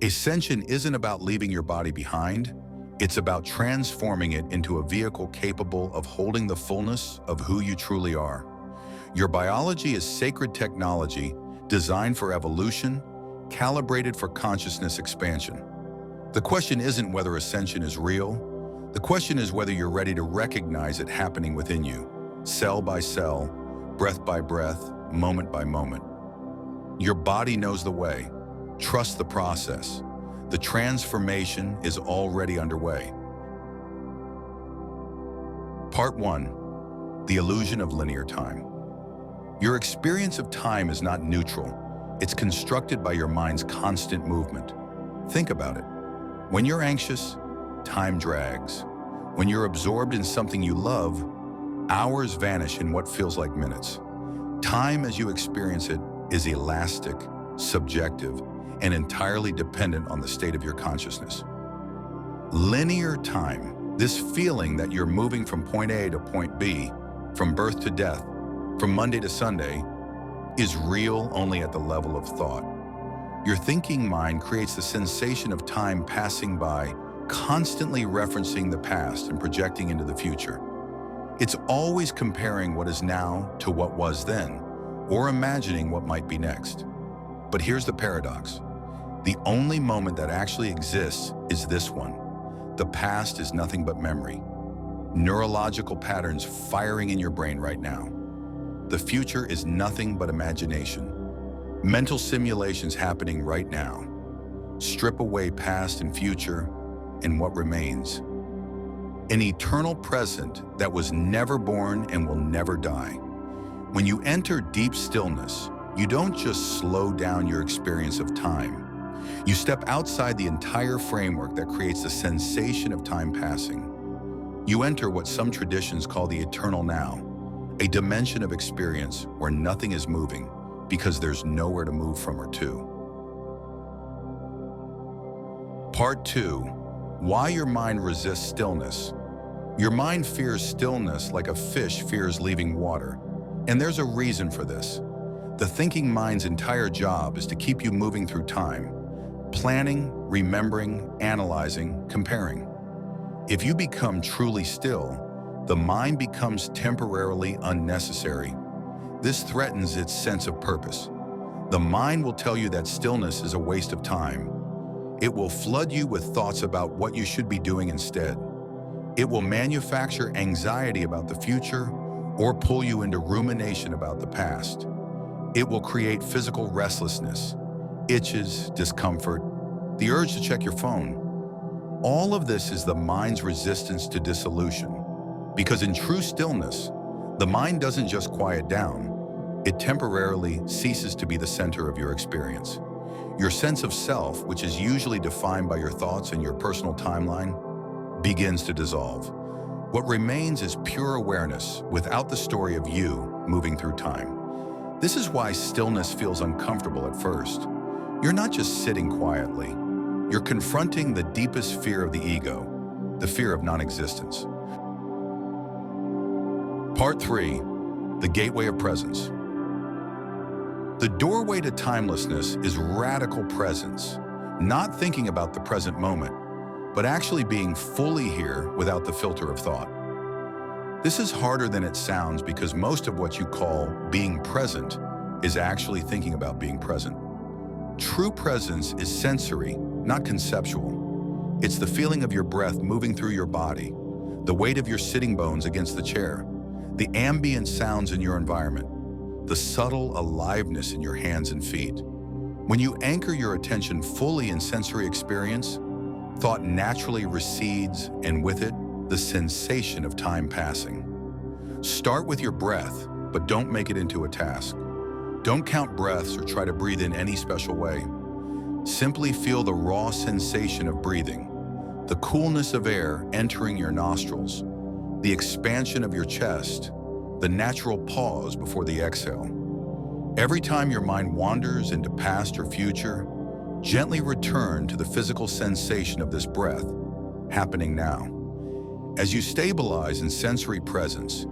Ascension isn't about leaving your body behind. It's about transforming it into a vehicle capable of holding the fullness of who you truly are. Your biology is sacred technology designed for evolution, calibrated for consciousness expansion. The question isn't whether ascension is real. The question is whether you're ready to recognize it happening within you, cell by cell, breath by breath, moment by moment. Your body knows the way. Trust the process. The transformation is already underway. Part 1. The illusion of linear time. Your experience of time is not neutral. It's constructed by your mind's constant movement. Think about it. When you're anxious, time drags. When you're absorbed in something you love, hours vanish in what feels like minutes. Time as you experience it is elastic, subjective, and entirely dependent on the state of your consciousness. Linear time, this feeling that you're moving from point A to point B, from birth to death, from Monday to Sunday, is real only at the level of thought. Your thinking mind creates the sensation of time passing by, constantly referencing the past and projecting into the future. It's always comparing what is now to what was then, or imagining what might be next. But here's the paradox. The only moment that actually exists is this one. The past is nothing but memory. Neurological patterns firing in your brain right now. The future is nothing but imagination. Mental simulations happening right now. Strip away past and future, and what remains? An eternal present that was never born and will never die. When you enter deep stillness, you don't just slow down your experience of time. You step outside the entire framework that creates the sensation of time passing. You enter what some traditions call the eternal now, a dimension of experience where nothing is moving because there's nowhere to move from or to. Part 2. Why your mind resists stillness. Your mind fears stillness like a fish fears leaving water, and there's a reason for this. The thinking mind's entire job is to keep you moving through time, planning, remembering, analyzing, comparing. If you become truly still, the mind becomes temporarily unnecessary. This threatens its sense of purpose. The mind will tell you that stillness is a waste of time. It will flood you with thoughts about what you should be doing instead. It will manufacture anxiety about the future or pull you into rumination about the past. It will create physical restlessness, itches, discomfort, the urge to check your phone. All of this is the mind's resistance to dissolution. Because in true stillness, the mind doesn't just quiet down, it temporarily ceases to be the center of your experience. Your sense of self, which is usually defined by your thoughts and your personal timeline, begins to dissolve. What remains is pure awareness without the story of you moving through time. This is why stillness feels uncomfortable at first. You're not just sitting quietly. You're confronting the deepest fear of the ego, the fear of non-existence. Part 3. The gateway of presence. The doorway to timelessness is radical presence, not thinking about the present moment, but actually being fully here without the filter of thought. This is harder than it sounds because most of what you call being present is actually thinking about being present. True presence is sensory, not conceptual. It's the feeling of your breath moving through your body, the weight of your sitting bones against the chair, the ambient sounds in your environment, the subtle aliveness in your hands and feet. When you anchor your attention fully in sensory experience, thought naturally recedes, and with it, the sensation of time passing. Start with your breath, but don't make it into a task. Don't count breaths or try to breathe in any special way. Simply feel the raw sensation of breathing, the coolness of air entering your nostrils, the expansion of your chest, the natural pause before the exhale. Every time your mind wanders into past or future, gently return to the physical sensation of this breath, happening now. As you stabilize in sensory presence,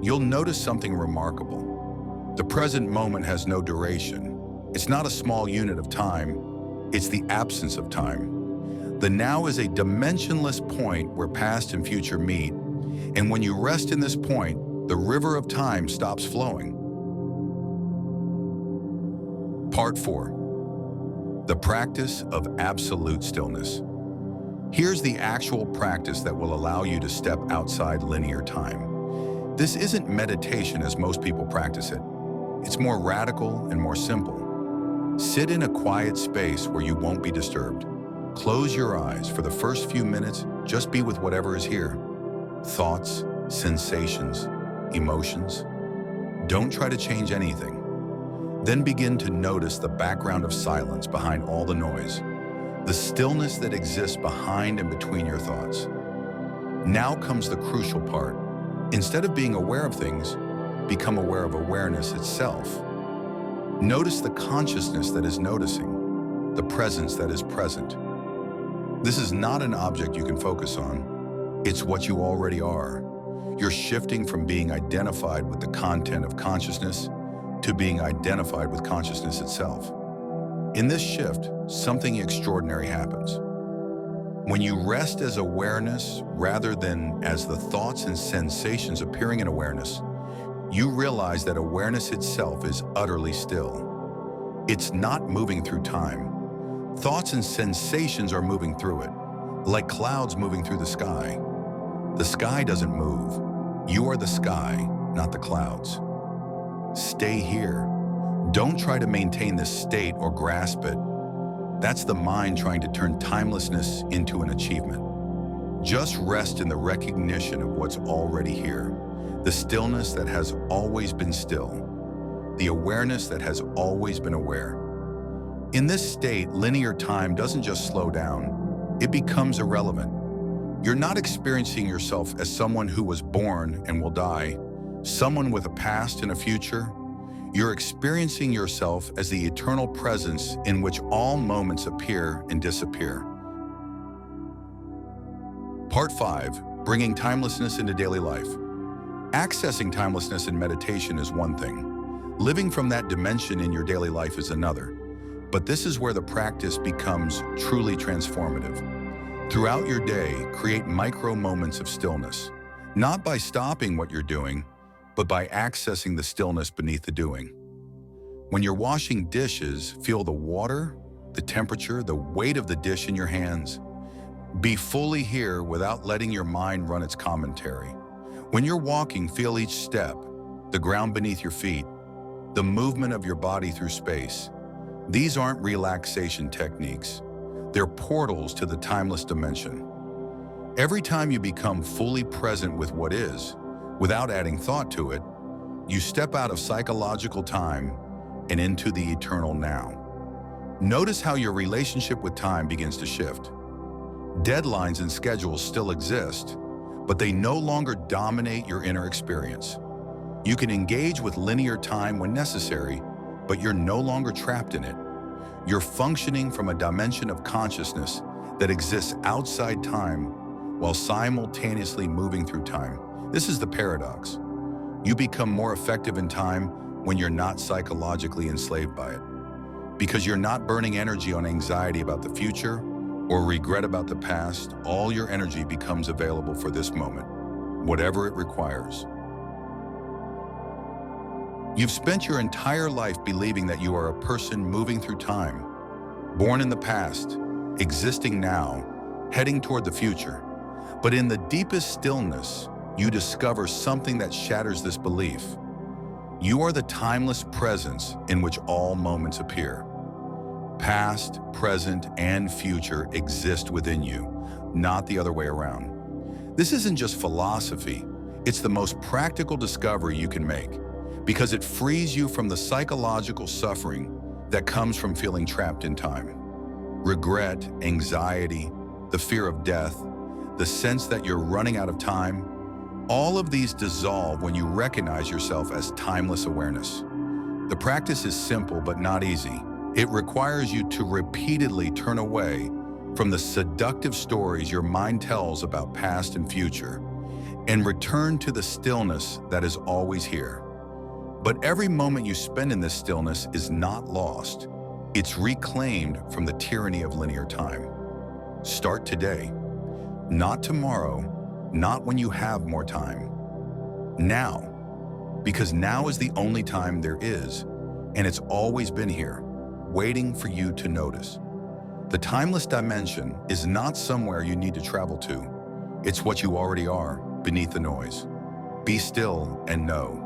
you'll notice something remarkable. The present moment has no duration. It's not a small unit of time. it's the absence of time. The now is a dimensionless point where past and future meet, and when you rest in this point, the river of time stops flowing. Part 4. The practice of absolute stillness. Here's the actual practice that will allow you to step outside linear time. This isn't meditation as most people practice it. It's more radical and more simple. Sit in a quiet space where you won't be disturbed. Close your eyes. For the first few minutes, just be with whatever is here. Thoughts, sensations, emotions. Don't try to change anything. Then begin to notice the background of silence behind all the noise, the stillness that exists behind and between your thoughts. Now comes the crucial part. Instead of being aware of things, become aware of awareness itself. Notice the consciousness that is noticing, the presence that is present. This is not an object you can focus on. It's what you already are. You're shifting from being identified with the content of consciousness to being identified with consciousness itself. In this shift, something extraordinary happens. When you rest as awareness rather than as the thoughts and sensations appearing in awareness, you realize that awareness itself is utterly still. It's not moving through time. Thoughts and sensations are moving through it, like clouds moving through the sky. The sky doesn't move. You are the sky, not the clouds. Stay here. Don't try to maintain this state or grasp it. That's the mind trying to turn timelessness into an achievement. Just rest in the recognition of what's already here, the stillness that has always been still, the awareness that has always been aware. In this state, linear time doesn't just slow down, it becomes irrelevant. You're not experiencing yourself as someone who was born and will die, someone with a past and a future. You're experiencing yourself as the eternal presence in which all moments appear and disappear. Part 5. Bringing timelessness into daily life. Accessing timelessness in meditation is one thing. Living from that dimension in your daily life is another. But this is where the practice becomes truly transformative. Throughout your day, create micro moments of stillness, not by stopping what you're doing, but by accessing the stillness beneath the doing. When you're washing dishes, feel the water, the temperature, the weight of the dish in your hands. Be fully here without letting your mind run its commentary. When you're walking, feel each step, the ground beneath your feet, the movement of your body through space. These aren't relaxation techniques. They're portals to the timeless dimension. Every time you become fully present with what is, without adding thought to it, you step out of psychological time and into the eternal now. Notice how your relationship with time begins to shift. Deadlines and schedules still exist, but they no longer dominate your inner experience. You can engage with linear time when necessary, but you're no longer trapped in it. You're functioning from a dimension of consciousness that exists outside time while simultaneously moving through time. This is the paradox. You become more effective in time when you're not psychologically enslaved by it. Because you're not burning energy on anxiety about the future or regret about the past, all your energy becomes available for this moment, whatever it requires. You've spent your entire life believing that you are a person moving through time, born in the past, existing now, heading toward the future. But in the deepest stillness, you discover something that shatters this belief. You are the timeless presence in which all moments appear. Past, present, and future exist within you, not the other way around. This isn't just philosophy, it's the most practical discovery you can make, because it frees you from the psychological suffering that comes from feeling trapped in time. Regret, anxiety, the fear of death, the sense that you're running out of time, all of these dissolve when you recognize yourself as timeless awareness. The practice is simple but not easy. It requires you to repeatedly turn away from the seductive stories your mind tells about past and future and return to the stillness that is always here. But every moment you spend in this stillness is not lost. It's reclaimed from the tyranny of linear time. Start today. Not tomorrow, not when you have more time. Now. Because now is the only time there is, and it's always been here, waiting for you to notice. The timeless dimension is not somewhere you need to travel to. It's what you already are, beneath the noise. Be still and know.